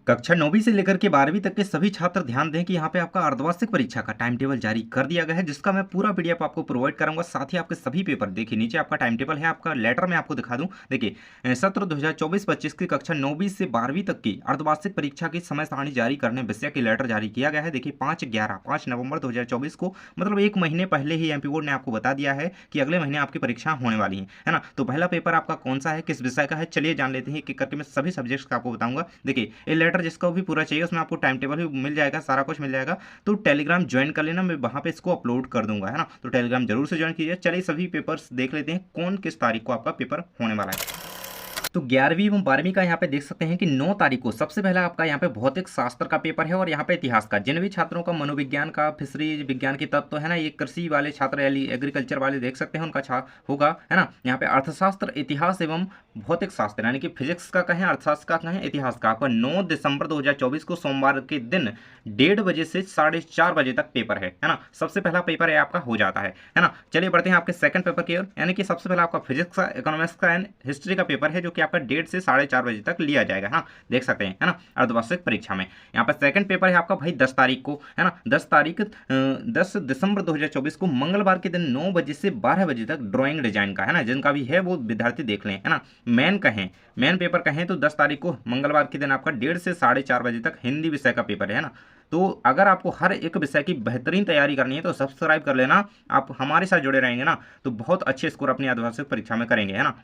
कक्षा 9वीं से लेकर के 12वीं तक के सभी छात्र ध्यान दें कि यहाँ पे आपका अर्धवार्षिक परीक्षा का टाइम टेबल जारी कर दिया गया है, जिसका मैं पूरा पीडीएफ आपको प्रोवाइड कराऊंगा। साथ ही आपके सभी पेपर देखिए, नीचे आपका टाइम टेबल है, आपका लेटर में आपको दिखा दूं। देखिए, सत्र 2024-25 की कक्षा 9वीं से 12वीं तक की अर्धवार्षिक परीक्षा की समय सारणी जारी करने विषय की लेटर जारी किया गया है। देखिए 5 नवंबर 2024 को, मतलब एक महीने पहले ही एमपी बोर्ड ने आपको बता दिया है कि अगले महीने आपकी परीक्षा होने वाली है ना। तो पहला पेपर आपका कौन सा है, किस विषय का है, चलिए जान लेते हैं। एक एक करके मैं सभी सब्जेक्ट्स का आपको बताऊंगा। देखिए, ये लेटर जिसका भी पूरा चाहिए उसमें आपको टाइम टेबल भी मिल जाएगा, सारा कुछ मिल जाएगा। तो टेलीग्राम ज्वाइन कर लेना, मैं वहां पे इसको अपलोड कर दूंगा, है ना। तो टेलीग्राम जरूर से ज्वाइन कीजिए। चलिए सभी पेपर्स देख लेते हैं, कौन किस तारीख को आपका पेपर होने वाला है। तो 11वीं एवं 12वीं का यहाँ पे देख सकते हैं कि 9 तारीख को सबसे पहला आपका यहाँ पे भौतिक शास्त्र का पेपर है, और यहाँ पे इतिहास का। जिन भी छात्रों का मनोविज्ञान का, फिशरीज विज्ञान की तत्व है ना, ये कृषि वाले छात्र एग्रीकल्चर वाले देख सकते हैं, उनका होगा, है ना। यहाँ पे अर्थशास्त्र, इतिहास एवं भौतिक शास्त्र यानी कि फिजिक्स का कहें, अर्थशास्त्र का कहें, इतिहास का आपका 9 दिसंबर 2024 को सोमवार के दिन 1:30 बजे से 4:30 बजे तक पेपर है ना। सबसे पहला पेपर है आपका हो जाता है ना। चलिए बढ़ते हैं आपके सेकंड पेपर की ओर, यानी कि सबसे पहला आपका फिजिक्स का, इकोनॉमिक्स का एंड हिस्ट्री का पेपर है, जो कि आपका 1:30 से 4:30 बजे तक लिया जाएगा, है ना। देख सकते हैं, है ना, अर्धवार्षिक परीक्षा में। यहाँ पर सेकंड पेपर है आपका भाई 10 तारीख को, है ना। 10 दिसंबर 2024 को मंगलवार के दिन 9 बजे से 12 बजे तक ड्राइंग डिजाइन का, है ना। जिनका भी है वो विद्यार्थी देख लें, है ना। मेन पेपर कहें तो 10 तारीख को मंगलवार के दिन आपका 1:30 से 4:30 बजे तक हिंदी विषय का पेपर है ना। तो अगर आपको हर एक विषय की बेहतरीन तैयारी करनी है तो सब्सक्राइब कर लेना। आप हमारे साथ जुड़े रहेंगे ना तो बहुत अच्छे स्कोर अपनी अर्धवार्षिक परीक्षा में करेंगे, है ना।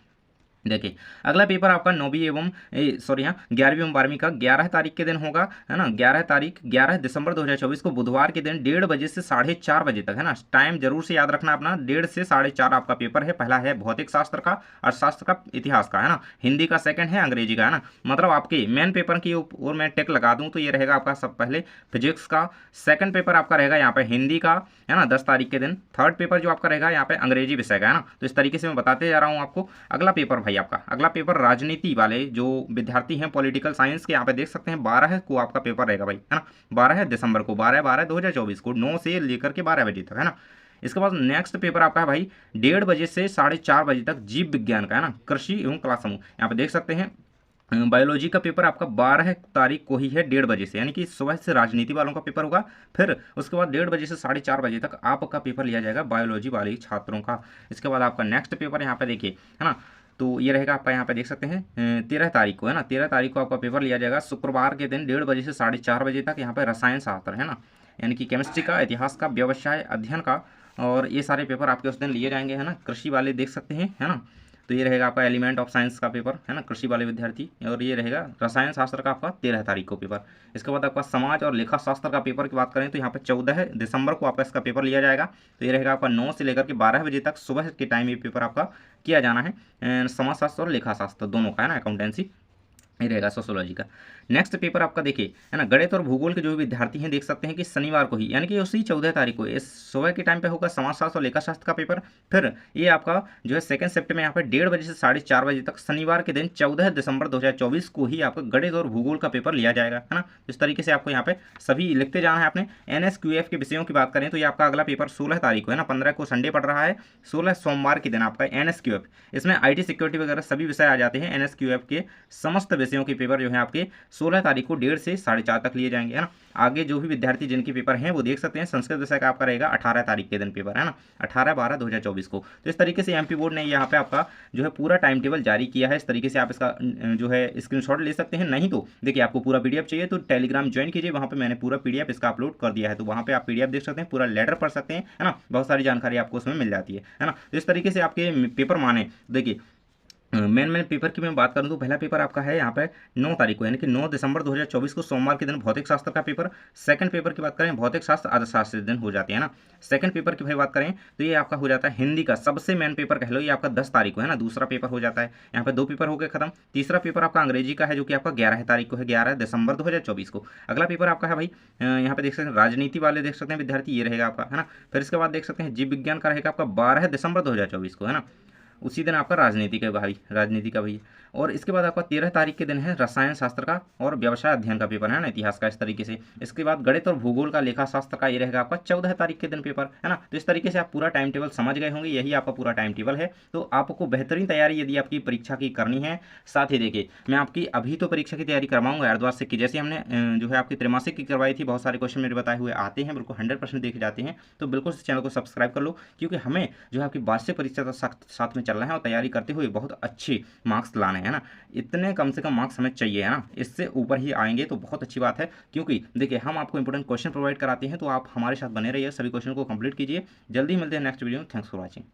देखिए, अगला पेपर आपका 9वीं एवं 11वीं एवं 12वीं का 11 तारीख के दिन होगा, है ना। 11 दिसंबर 2024 को बुधवार के दिन 1:30 बजे से 4:30 बजे तक, है ना। टाइम जरूर से याद रखना अपना, 1:30 से 4:30 आपका पेपर है। पहला है भौतिक शास्त्र का, अर्थशास्त्र का, इतिहास का, है ना। हिंदी का सेकंड है, अंग्रेजी का, है ना। मतलब आपके मेन पेपर की और मैं टिक लगा दूं तो ये रहेगा आपका सब पहले फिजिक्स का। सेकंड पेपर आपका रहेगा यहाँ पे हिंदी का, है ना, 10 तारीख के दिन। थर्ड पेपर जो आपका रहेगा यहाँ पे अंग्रेजी विषय का, है ना। तो इस तरीके से मैं बताते जा रहा हूँ आपको। अगला पेपर भाई आपका, अगला पेपर राजनीति वाले जो विद्यार्थी हैं, पॉलिटिकल साइंस के, यहाँ पे देख सकते हैं 12 को आपका पेपर रहेगा भाई, है ना। 12 दिसंबर को, 12/12/2024 को 9 से लेकर के 12 बजे तक, है ना। इसके बाद नेक्स्ट पेपर आपका है भाई 1:30 बजे से 4:30 बजे तक जीव विज्ञान का, है ना, कृषि एवं कला समूह। यहाँ पे देख सकते हैं बायोलॉजी का पेपर आपका 12 तारीख को ही है, 1:30 बजे से, यानी कि सुबह से राजनीति वालों का पेपर होगा। फिर उसके बाद 1:30 बजे से 4:30 बजे तक आपका पेपर लिया जाएगा बायोलॉजी वाले छात्रों का। इसके बाद आपका नेक्स्ट पेपर यहाँ पे देखिए, है ना। तो ये रहेगा आपका, यहाँ पे देख सकते हैं 13 तारीख को, है ना। 13 तारीख को आपका पेपर लिया जाएगा शुक्रवार के दिन 1:30 बजे से 4:30 बजे तक। यहाँ पे रसायन शास्त्र, है ना, यानी कि केमिस्ट्री का, इतिहास का, व्यवसाय अध्ययन का, और ये सारे पेपर आपके उस दिन लिए जाएंगे, है ना। कृषि वाले देख सकते हैं, है ना। तो ये रहेगा आपका एलिमेंट ऑफ साइंस का पेपर, है ना, कृषि वाले विद्यार्थी। और ये रहेगा रसायन शास्त्र का आपका 13 तारीख को पेपर। इसके बाद आपका समाज और लेखा शास्त्र का पेपर की बात करें तो यहाँ पे 14 दिसंबर को आपका इसका पेपर लिया जाएगा। तो ये रहेगा आपका 9 से लेकर के 12 बजे तक सुबह के टाइम ये पेपर आपका किया जाना है, समाज शास्त्र और लेखा शास्त्र दोनों का, है ना, अकाउंटेंसी। ये रहेगा सोशोलॉजी का। नेक्स्ट पेपर आपका देखिए, है ना, गणित और भूगोल के जो भी विद्यार्थी हैं देख सकते हैं कि शनिवार को ही, यानी कि उसी 14 तारीख को इस सुबह के टाइम पे होगा समाजशास्त्र और लेखा शास्त्र का पेपर। फिर ये आपका जो है सेकंड शिफ्ट में यहाँ पे 1:30 बजे से 4:30 बजे तक शनिवार के दिन 14 दिसंबर 2024 को ही आपका गणित और भूगोल का पेपर लिया जाएगा, है ना। इस तरीके से आपको यहाँ पे सभी लिखते जाना है अपने। NSQF के विषयों की बात करें तो ये आपका अगला पेपर 16 तारीख को, है ना, 15 को संडे पड़ रहा है, 16 सोमवार के दिन आपका NSQF। इसमें IT सिक्योरिटी वगैरह सभी विषय आ जाते हैं। NSQF के समस्त विषयों के पेपर जो है आपके 16 तारीख को 1:30 से 4:30 तक लिए जाएंगे, है ना। आगे जो भी विद्यार्थी जिनके पेपर हैं वो देख सकते हैं। संस्कृत विषय का आपका रहेगा 18 तारीख के दिन पेपर, है ना, 18/12/2024 को। तो इस तरीके से एमपी बोर्ड ने यहाँ पे आपका जो है पूरा टाइम टेबल जारी किया है। इस तरीके से आप इसका जो है स्क्रीनशॉट ले सकते हैं। नहीं तो देखिए, आपको पूरा पीडीएफ चाहिए तो टेलीग्राम ज्वाइन कीजिए, वहाँ पे मैंने पूरा पीडीएफ इसका अपलोड कर दिया है। तो वहाँ पे आप पीडीएफ देख सकते हैं, पूरा लेटर पढ़ सकते हैं, है ना। बहुत सारी जानकारी आपको उसमें मिल जाती है ना। तो इस तरीके से आपके पेपर माने देखिए, मेन पेपर की मैं बात करूं तो पहला पेपर आपका है यहाँ पे 9 तारीख को, यानी कि 9 दिसंबर 2024 को सोमवार के दिन भौतिक शास्त्र का पेपर। सेकंड पेपर की बात करें भौतिक शास्त्र अर्थशास्त्र दिन हो जाती है ना। सेकंड पेपर की भाई बात करें तो ये आपका हो जाता है हिंदी का सबसे मेन पेपर कह लो, ये आपका 10 तारीख को, है ना, दूसरा पेपर हो जाता है। यहाँ पे 2 पेपर हो गए खत्म। तीसरा पेपर आपका अंग्रेजी का है जो कि आपका 11 तारीख को है, 11 दिसंबर 2024 को। अगला पेपर आपका है भाई यहाँ पे देख सकते हैं राजनीति वाले देख सकते हैं विद्यार्थी, ये रहेगा आपका, है ना। फिर इसके बाद देख सकते हैं जीव विज्ञान का रहेगा आपका 12 दिसंबर 2024 को, है ना। उसी दिन आपका राजनीति का भाई, राजनीति का भैया। और इसके बाद आपका 13 तारीख के दिन है रसायन शास्त्र का और व्यवसाय अध्ययन का पेपर है ना, इतिहास का इस तरीके से। इसके बाद गणित और भूगोल का लेखा शास्त्र का ये रहेगा आपका 14 तारीख के दिन पेपर, है ना। तो इस तरीके से आप पूरा टाइम टेबल समझ गए होंगे, यही आपका पूरा टाइम टेबल है। तो आपको बेहतरीन तैयारी यदि आपकी परीक्षा की करनी है, साथ ही देखिए मैं आपकी अभी तो परीक्षा की तैयारी करवाऊंगा अर्धवार्षिक की, जैसे हमने जो है आपकी त्रैमासिक की करवाई थी, बहुत सारे क्वेश्चन मेरे बताए हुए आते हैं, बिल्कुल 100% देखे जाते हैं। तो बिल्कुल इस चैनल को सब्सक्राइब कर लो, क्योंकि हमें जो है आपकी वार्षिक परीक्षा का साथ में चलना है और तैयारी करते हुए बहुत अच्छे मार्क्स लाने हैं ना। इतने कम से कम मार्क्स हमें चाहिए, है ना, इससे ऊपर ही आएंगे तो बहुत अच्छी बात है। क्योंकि देखिए हम आपको इंपॉर्टेंट क्वेश्चन प्रोवाइड कराते हैं, तो आप हमारे साथ बने रहिए, सभी क्वेश्चन को कंप्लीट कीजिए। जल्दी मिलते हैं नेक्स्ट वीडियो में। Thanks for watching.